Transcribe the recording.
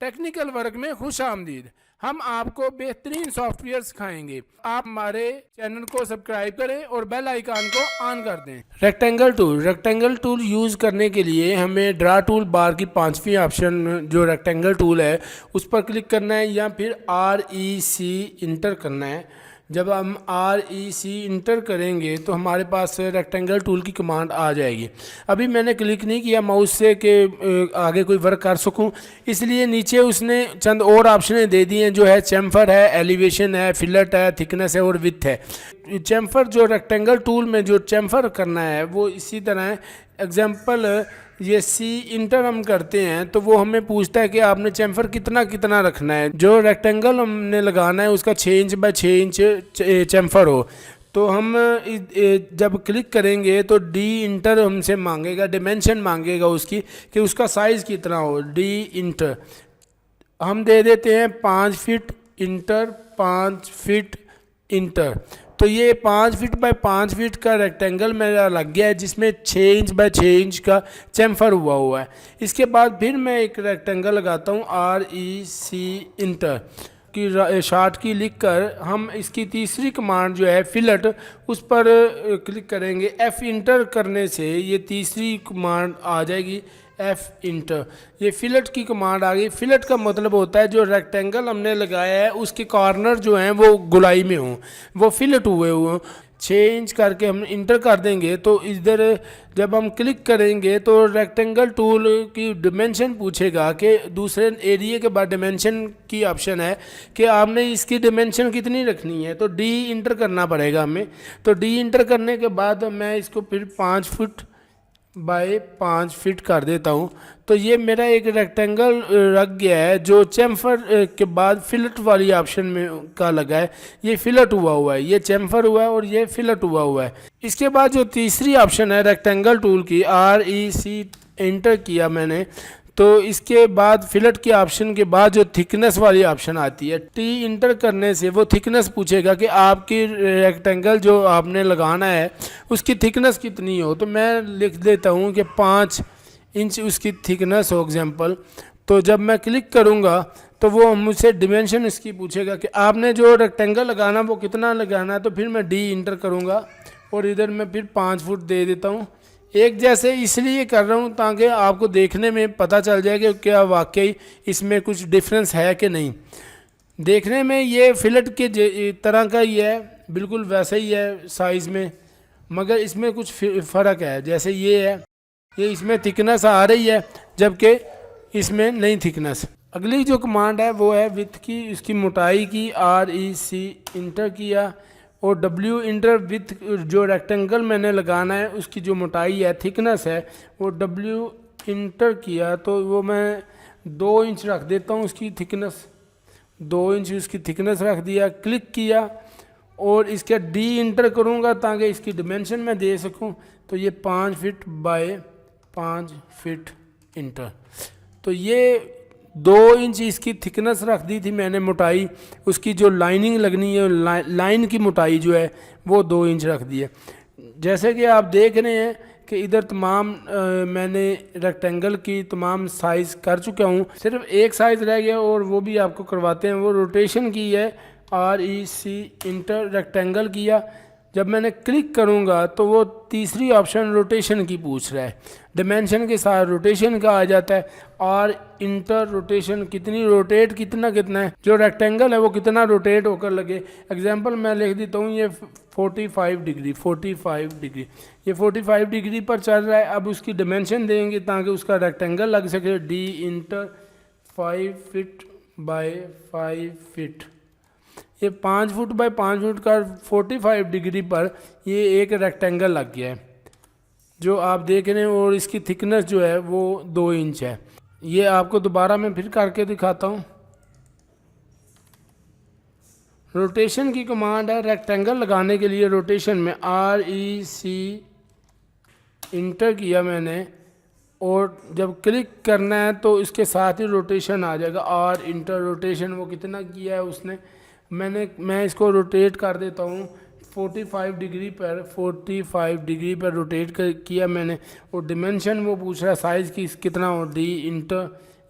Technical work में खुश आमदीद। हम आपको बेहतरीन सॉफ्टवेयर सिखाएंगे। आप हमारे चैनल को सब्सक्राइब करें और बेल आइकन को ऑन कर दें। रेक्टेंगल टूल यूज़ करने के लिए हमें ड्रा टूल बार की पांचवी ऑप्शन जो रेक्टेंगल टूल है उस पर क्लिक करना है या फिर REC इंटर करना है। जब हम REC इंटर करेंगे तो हमारे पास रेक्टेंगल टूल की कमांड आ जाएगी। अभी मैंने क्लिक नहीं किया माउस से कि आगे कोई वर्क कर सकूं, इसलिए नीचे उसने चंद और ऑप्शनें दे दी हैं जो है चैम्फर है, एलिवेशन है, फिलट है, थिकनेस है और विड्थ है। चैम्फर जो रेक्टेंगल टूल में जो चैम्फर करना है वो इसी तरह है। एग्जाम्पल ये C इंटर हम करते हैं तो वो हमें पूछता है कि आपने चैम्फर कितना कितना रखना है। जो रेक्टेंगल हमने लगाना है उसका 6 इंच बाय 6 इंच चैम्फर हो। तो हम जब क्लिक करेंगे तो D इंटर हमसे मांगेगा, डिमेंशन मांगेगा उसकी कि उसका साइज़ कितना हो। D इंटर हम दे देते हैं 5 फीट इंटर 5 फीट इंटर। तो ये 5 फीट बाय 5 फीट का रेक्टेंगल मेरा लग गया है जिसमें 6 इंच बाय 6 इंच का चैम्फर हुआ है। इसके बाद फिर मैं एक रेक्टेंगल लगाता हूँ REC इंटर की शॉर्ट की लिख कर हम इसकी तीसरी कमांड जो है फिलट उस पर क्लिक करेंगे। F इंटर करने से ये तीसरी कमांड आ जाएगी F इंटर। ये फिलट की कमांड आ गई। फिलट का मतलब होता है जो रेक्टेंगल हमने लगाया है उसके कॉर्नर जो हैं वो गुलाई में हों, वो फिलट हुए हों। 6 इंच करके हम इंटर कर देंगे तो इधर जब हम क्लिक करेंगे तो रेक्टेंगल टूल की डिमेंशन पूछेगा कि दूसरे एरिया के बाद डिमेंशन की ऑप्शन है कि आपने इसकी डिमेंशन कितनी रखनी है। तो D इंटर करना पड़ेगा हमें। तो D इंटर करने के बाद मैं इसको फिर 5 फुट बाय 5 फीट कर देता हूँ। तो ये मेरा एक रेक्टेंगल रख गया है जो चैम्फर के बाद फिलट वाली ऑप्शन में का लगा है। ये फिलट हुआ है, ये चैम्फर हुआ है और ये फिलट हुआ है। इसके बाद जो तीसरी ऑप्शन है रेक्टेंगल टूल की REC इंटर किया मैंने, तो इसके बाद फिलट के ऑप्शन के बाद जो थिकनेस वाली ऑप्शन आती है T इंटर करने से वो थिकनेस पूछेगा कि आपकी रेक्टेंगल जो आपने लगाना है उसकी थिकनेस कितनी हो। तो मैं लिख देता हूँ कि 5 इंच उसकी थिकनेस हो एग्जांपल। तो जब मैं क्लिक करूँगा तो वो मुझसे डिमेंशन इसकी पूछेगा कि आपने जो रेक्टेंगल लगाना वो कितना लगाना है। तो फिर मैं D इंटर करूँगा और इधर मैं फिर 5 फुट दे देता हूँ। एक जैसे इसलिए कर रहा हूँ ताकि आपको देखने में पता चल जाए कि क्या वाकई इसमें कुछ डिफरेंस है कि नहीं। देखने में ये फिलट के तरह का ही है, बिल्कुल वैसा ही है साइज़ में, मगर इसमें कुछ फ़र्क है। जैसे ये है, ये इसमें थिकनेस आ रही है जबकि इसमें नहीं थिकनेस। अगली जो कमांड है वो है विड्थ की, इसकी मोटाई की। REC इंटर किया और W इंटर विथ जो रेक्टेंगल मैंने लगाना है उसकी जो मोटाई है थिकनेस है वो W इंटर किया। तो वो मैं 2 इंच रख देता हूँ उसकी थिकनेस, 2 इंच उसकी थिकनेस रख दिया। क्लिक किया और इसका D इंटर करूँगा ताकि इसकी डिमेंशन मैं दे सकूँ। तो ये 5 फीट बाय 5 फीट इंटर। तो ये 2 इंच इसकी थिकनेस रख दी थी मैंने मोटाई, उसकी जो लाइनिंग लगनी है लाइन की मोटाई जो है वो 2 इंच रख दी है। जैसे कि आप देख रहे हैं कि इधर तमाम मैंने रेक्टेंगल की तमाम साइज़ कर चुका हूँ, सिर्फ एक साइज़ रह गया और वो भी आपको करवाते हैं। वो रोटेशन की है, REC इंटर रेक्टेंगल किया। जब मैंने क्लिक करूँगा तो वो तीसरी ऑप्शन रोटेशन की पूछ रहा है, डिमेंशन के साथ रोटेशन का आ जाता है। और इंटर रोटेशन कितनी रोटेट कितना है, जो रेक्टेंगल है वो कितना रोटेट होकर लगे। एग्जांपल मैं लिख देता हूँ ये 45 डिग्री, 45 डिग्री, ये 45 डिग्री पर चल रहा है। अब उसकी डिमेंशन देंगे ताकि उसका रेक्टेंगल लग सके। D inter 5 feet by 5 feet, ये 5 फुट बाय 5 फुट का 45 डिग्री पर ये एक रेक्टेंगल लग गया है जो आप देख रहे हैं। और इसकी थिकनेस जो है वो 2 इंच है। ये आपको दोबारा मैं फिर करके दिखाता हूँ। रोटेशन की कमांड है रेक्टेंगल लगाने के लिए। रोटेशन में REC इंटर किया मैंने और जब क्लिक करना है तो इसके साथ ही रोटेशन आ जाएगा। R इंटर रोटेशन वो कितना किया है उसने, मैं इसको रोटेट कर देता हूँ 45 डिग्री पर, 45 डिग्री पर रोटेट किया मैंने। और डिमेंशन वो पूछ रहा है साइज़ की कितना हो। D inter